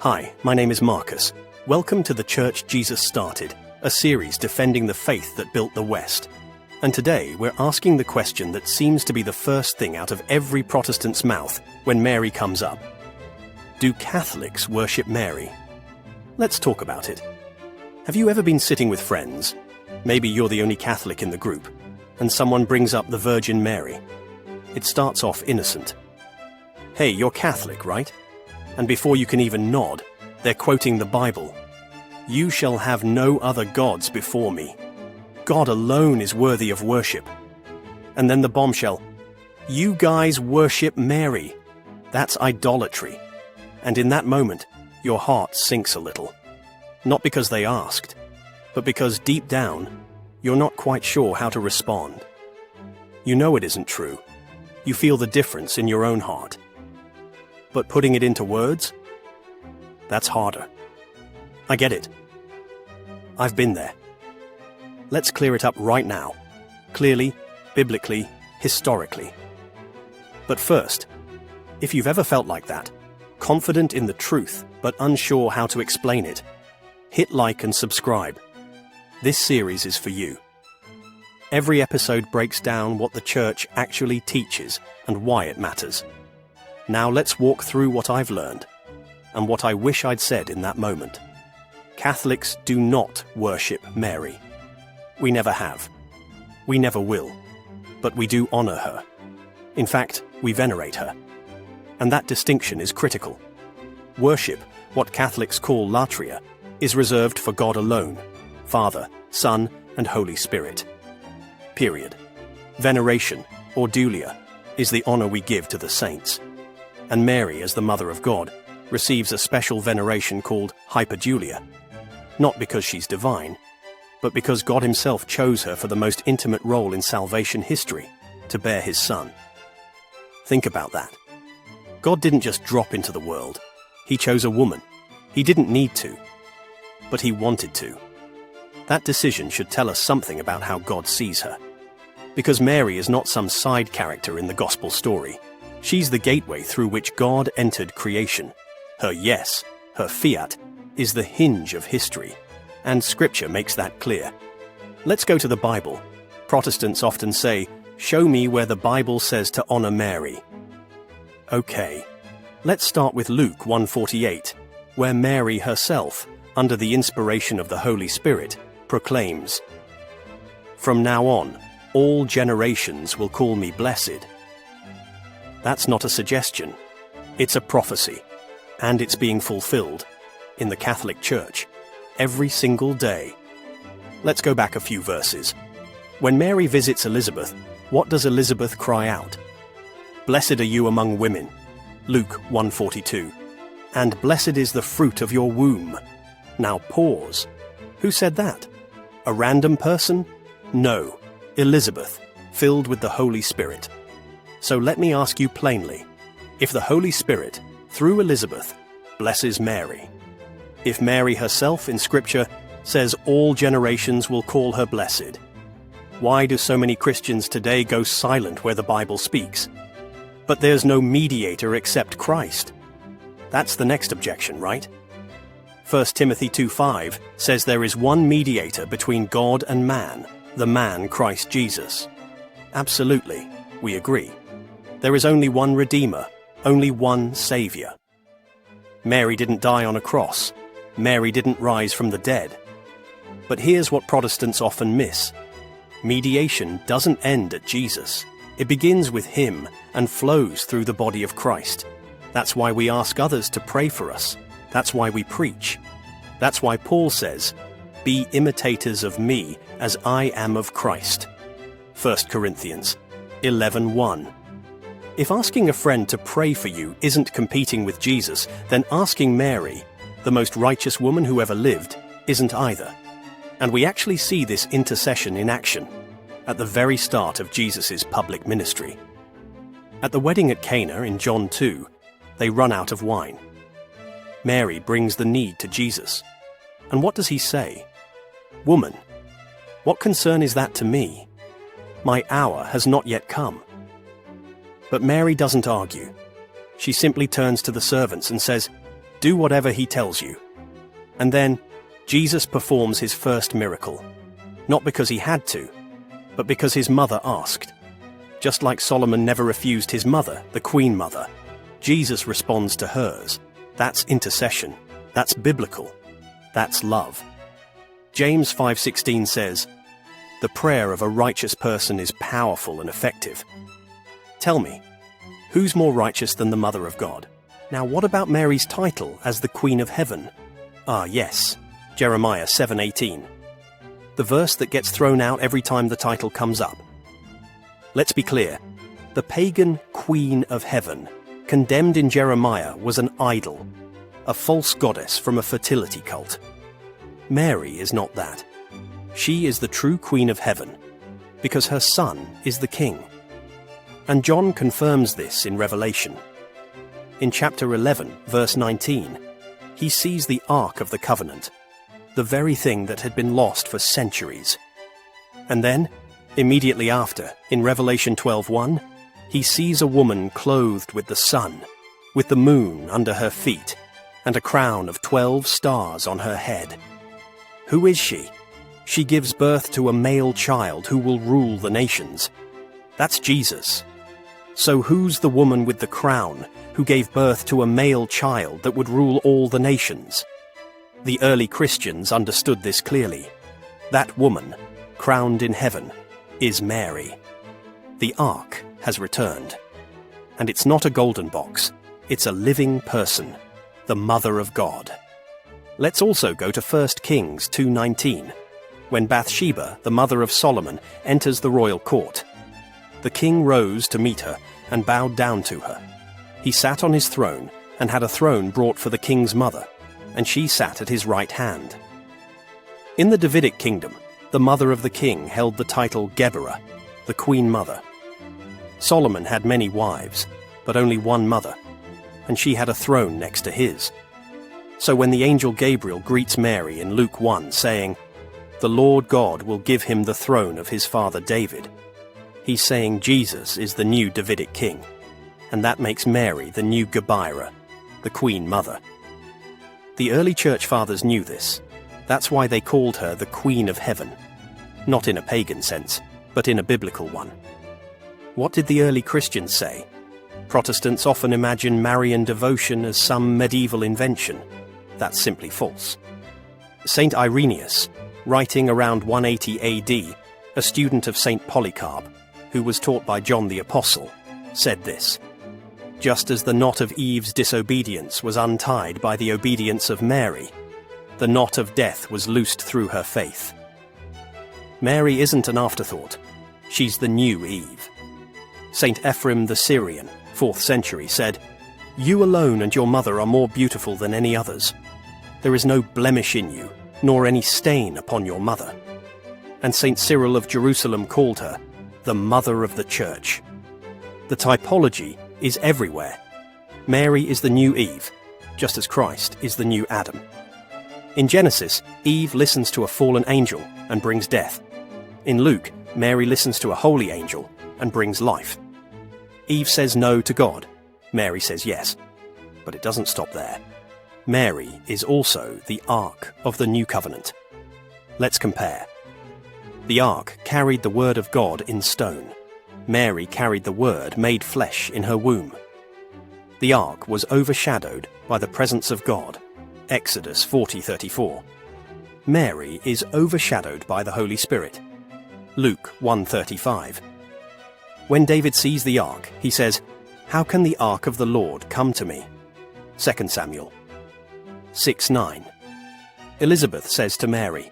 Hi, my name is Marcus. Welcome to The Church Jesus Started, a series defending the faith that built the West. And today we're asking the question that seems to be the first thing out of every Protestant's mouth when Mary comes up. Do Catholics worship Mary? Let's talk about it. Have you ever been sitting with friends? Maybe you're the only Catholic in the group, and someone brings up the Virgin Mary. It starts off innocent. Hey, you're Catholic, right? And before you can even nod, they're quoting the Bible. You shall have no other gods before me. God alone is worthy of worship. And then the bombshell. You guys worship Mary. That's idolatry. And in that moment, your heart sinks a little. Not because they asked, but because deep down, you're not quite sure how to respond. You know it isn't true. You feel the difference in your own heart. But putting it into words? That's harder. I get it. I've been there. Let's clear it up right now. Clearly, biblically, historically. But first, if you've ever felt like that, confident in the truth but unsure how to explain it, hit like and subscribe. This series is for you. Every episode breaks down what the Church actually teaches and why it matters. Now let's walk through what I've learned, and what I wish I'd said in that moment. Catholics do not worship Mary. We never have. We never will. But we do honor her. In fact, we venerate her. And that distinction is critical. Worship, what Catholics call latria, is reserved for God alone, Father, Son, and Holy Spirit. Period. Veneration, or dulia, is the honor we give to the saints. And Mary, as the Mother of God, receives a special veneration called hyperdulia, not because she's divine, but because God himself chose her for the most intimate role in salvation history, to bear his Son. Think about that. God didn't just drop into the world. He chose a woman. He didn't need to, but he wanted to. That decision should tell us something about how God sees her. Because Mary is not some side character in the gospel story. She's the gateway through which God entered creation. Her yes, her fiat, is the hinge of history, and Scripture makes that clear. Let's go to the Bible. Protestants often say, "Show me where the Bible says to honor Mary." Okay, let's start with Luke 1:48, where Mary herself, under the inspiration of the Holy Spirit, proclaims, "From now on, all generations will call me blessed." That's not a suggestion. It's a prophecy, and it's being fulfilled in the Catholic Church every single day. Let's go back a few verses. When Mary visits Elizabeth, what does Elizabeth cry out? "Blessed are you among women," Luke 1:42, "and blessed is the fruit of your womb." Now pause. Who said that? A random person? No, Elizabeth, filled with the Holy Spirit. So let me ask you plainly, if the Holy Spirit, through Elizabeth, blesses Mary, if Mary herself in Scripture says all generations will call her blessed, why do so many Christians today go silent where the Bible speaks? But there's no mediator except Christ. That's the next objection, right? 1 Timothy 2:5 says there is one mediator between God and man, the man Christ Jesus. Absolutely, we agree. There is only one Redeemer, only one Savior. Mary didn't die on a cross. Mary didn't rise from the dead. But here's what Protestants often miss. Mediation doesn't end at Jesus. It begins with him and flows through the body of Christ. That's why we ask others to pray for us. That's why we preach. That's why Paul says, "Be imitators of me as I am of Christ." 1 Corinthians 11:1. If asking a friend to pray for you isn't competing with Jesus, then asking Mary, the most righteous woman who ever lived, isn't either. And we actually see this intercession in action at the very start of Jesus' public ministry. At the wedding at Cana in John 2, they run out of wine. Mary brings the need to Jesus. And what does he say? "Woman, what concern is that to me? My hour has not yet come." But Mary doesn't argue. She simply turns to the servants and says, Do whatever he tells you. And then, Jesus performs his first miracle. Not because he had to, but because his mother asked. Just like Solomon never refused his mother, the Queen Mother, Jesus responds to hers. That's intercession. That's biblical. That's love. James 5:16 says, "The prayer of a righteous person is powerful and effective." Tell me, who's more righteous than the Mother of God? Now, what about Mary's title as the Queen of Heaven? Ah, yes, Jeremiah 7:18. The verse that gets thrown out every time the title comes up. Let's be clear. The pagan Queen of Heaven, condemned in Jeremiah, was an idol, a false goddess from a fertility cult. Mary is not that. She is the true Queen of Heaven, because her Son is the King. And John confirms this in Revelation. In chapter 11, verse 19, he sees the Ark of the Covenant, the very thing that had been lost for centuries. And then, immediately after, in Revelation 12:1, he sees a woman clothed with the sun, with the moon under her feet, and a crown of 12 stars on her head. Who is she? She gives birth to a male child who will rule the nations. That's Jesus. So who's the woman with the crown who gave birth to a male child that would rule all the nations? The early Christians understood this clearly. That woman, crowned in heaven, is Mary. The Ark has returned. And it's not a golden box. It's a living person, the Mother of God. Let's also go to 1 Kings 2:19, when Bathsheba, the mother of Solomon, enters the royal court. The king rose to meet her and bowed down to her. He sat on his throne and had a throne brought for the king's mother, and she sat at his right hand. In the Davidic kingdom, the mother of the king held the title Geberah, the Queen Mother. Solomon had many wives, but only one mother, and she had a throne next to his. So when the angel Gabriel greets Mary in Luke 1, saying, "The Lord God will give him the throne of his father David," he's saying Jesus is the new Davidic king, and that makes Mary the new Geberah, the Queen Mother. The early church fathers knew this. That's why they called her the Queen of Heaven, not in a pagan sense, but in a biblical one. What did the early Christians say? Protestants often imagine Marian devotion as some medieval invention. That's simply false. Saint Irenaeus, writing around 180 AD, a student of Saint Polycarp, who was taught by John the Apostle, said this: "Just as the knot of Eve's disobedience was untied by the obedience of Mary, the knot of death was loosed through her faith." Mary isn't an afterthought. She's the new Eve. Saint Ephraim the Syrian, 4th century, said, "You alone and your mother are more beautiful than any others. There is no blemish in you, nor any stain upon your mother." And Saint Cyril of Jerusalem called her the Mother of the Church. The typology is everywhere. Mary is the new Eve, just as Christ is the new Adam. In Genesis, Eve listens to a fallen angel and brings death. In Luke, Mary listens to a holy angel and brings life. Eve says no to God. Mary says yes. But it doesn't stop there. Mary is also the Ark of the New Covenant. Let's compare. The Ark carried the Word of God in stone. Mary carried the Word made flesh in her womb. The Ark was overshadowed by the presence of God. Exodus 40:34. Mary is overshadowed by the Holy Spirit. Luke 1:35. When David sees the Ark, he says, "How can the Ark of the Lord come to me?" 2 Samuel 6:9. Elizabeth says to Mary,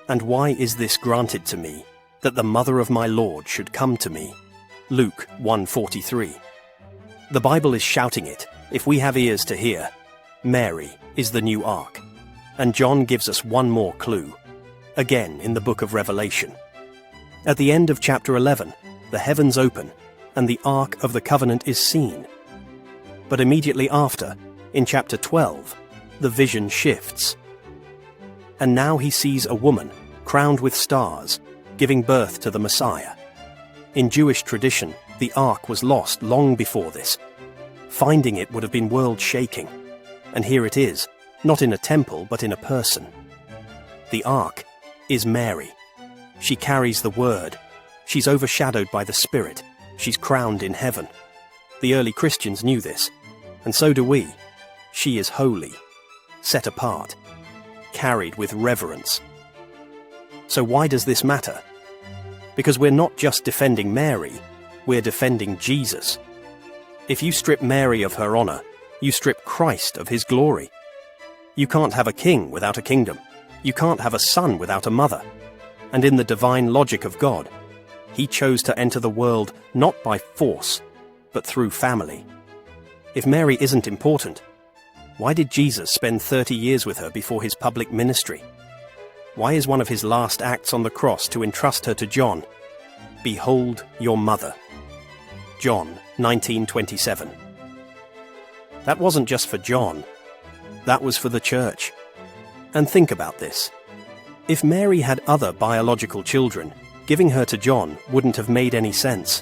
"And why is this granted to me, that the mother of my Lord should come to me?" Luke 1:43. The Bible is shouting it, if we have ears to hear. Mary is the new Ark. And John gives us one more clue, again in the book of Revelation. At the end of chapter 11, the heavens open, and the Ark of the Covenant is seen. But immediately after, in chapter 12, the vision shifts. And now he sees a woman, crowned with stars, giving birth to the Messiah. In Jewish tradition, the Ark was lost long before this. Finding it would have been world-shaking. And here it is, not in a temple, but in a person. The ark is Mary. She carries the word. She's overshadowed by the Spirit. She's crowned in heaven. The early Christians knew this, and so do we. She is holy, set apart, carried with reverence. So why does this matter? Because we're not just defending Mary, we're defending Jesus. If you strip Mary of her honor, you strip Christ of his glory. You can't have a king without a kingdom. You can't have a son without a mother. And in the divine logic of God, he chose to enter the world not by force, but through family. If Mary isn't important, why did Jesus spend 30 years with her before his public ministry? Why is one of his last acts on the cross to entrust her to John? Behold your mother. John 19:27. That wasn't just for John. That was for the church. And think about this. If Mary had other biological children, giving her to John wouldn't have made any sense.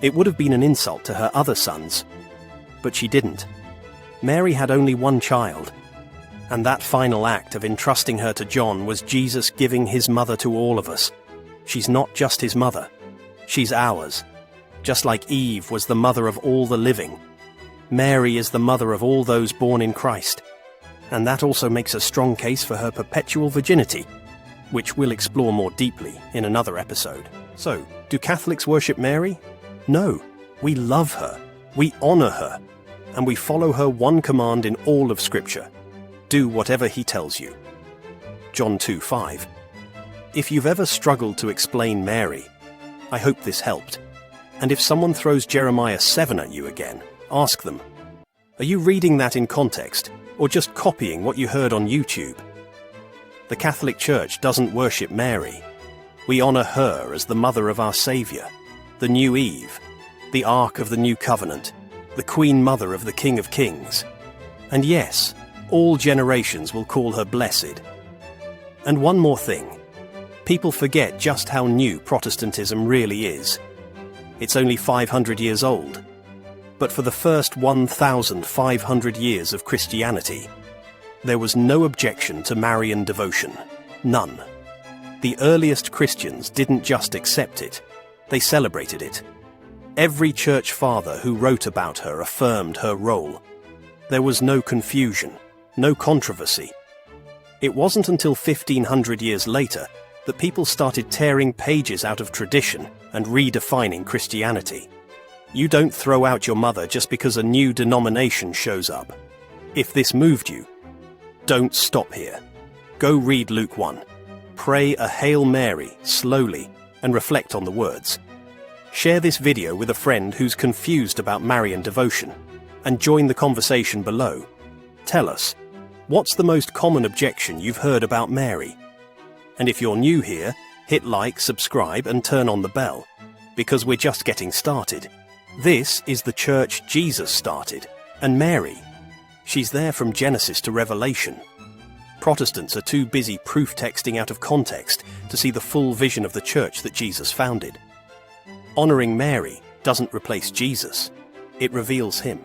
It would have been an insult to her other sons. But she didn't. Mary had only one child. And that final act of entrusting her to John was Jesus giving his mother to all of us. She's not just his mother. She's ours. Just like Eve was the mother of all the living, Mary is the mother of all those born in Christ. And that also makes a strong case for her perpetual virginity, which we'll explore more deeply in another episode. So, do Catholics worship Mary? No. We love her, we honor her, and we follow her one command in all of Scripture. Do whatever he tells you. John 2:5. If you've ever struggled to explain Mary, I hope this helped. And if someone throws Jeremiah 7 at you again, ask them, are you reading that in context, or just copying what you heard on YouTube? The Catholic Church doesn't worship Mary. We honor her as the mother of our Savior, the new Eve, the Ark of the New Covenant, the Queen Mother of the King of Kings. And yes, all generations will call her blessed. And one more thing. People forget just how new Protestantism really is. It's only 500 years old. But for the first 1,500 years of Christianity, there was no objection to Marian devotion. None. The earliest Christians didn't just accept it, they celebrated it. Every church father who wrote about her affirmed her role. There was no confusion, no controversy. It wasn't until 1,500 years later that people started tearing pages out of tradition and redefining Christianity. You don't throw out your mother just because a new denomination shows up. If this moved you, don't stop here. Go read Luke 1. Pray a Hail Mary slowly and reflect on the words. Share this video with a friend who's confused about Marian devotion and join the conversation below. Tell us, what's the most common objection you've heard about Mary? And if you're new here, hit like, subscribe and turn on the bell, because we're just getting started. This is the church Jesus started, and Mary, she's there from Genesis to Revelation. Protestants are too busy proof texting out of context to see the full vision of the church that Jesus founded. Honoring Mary doesn't replace Jesus, it reveals him.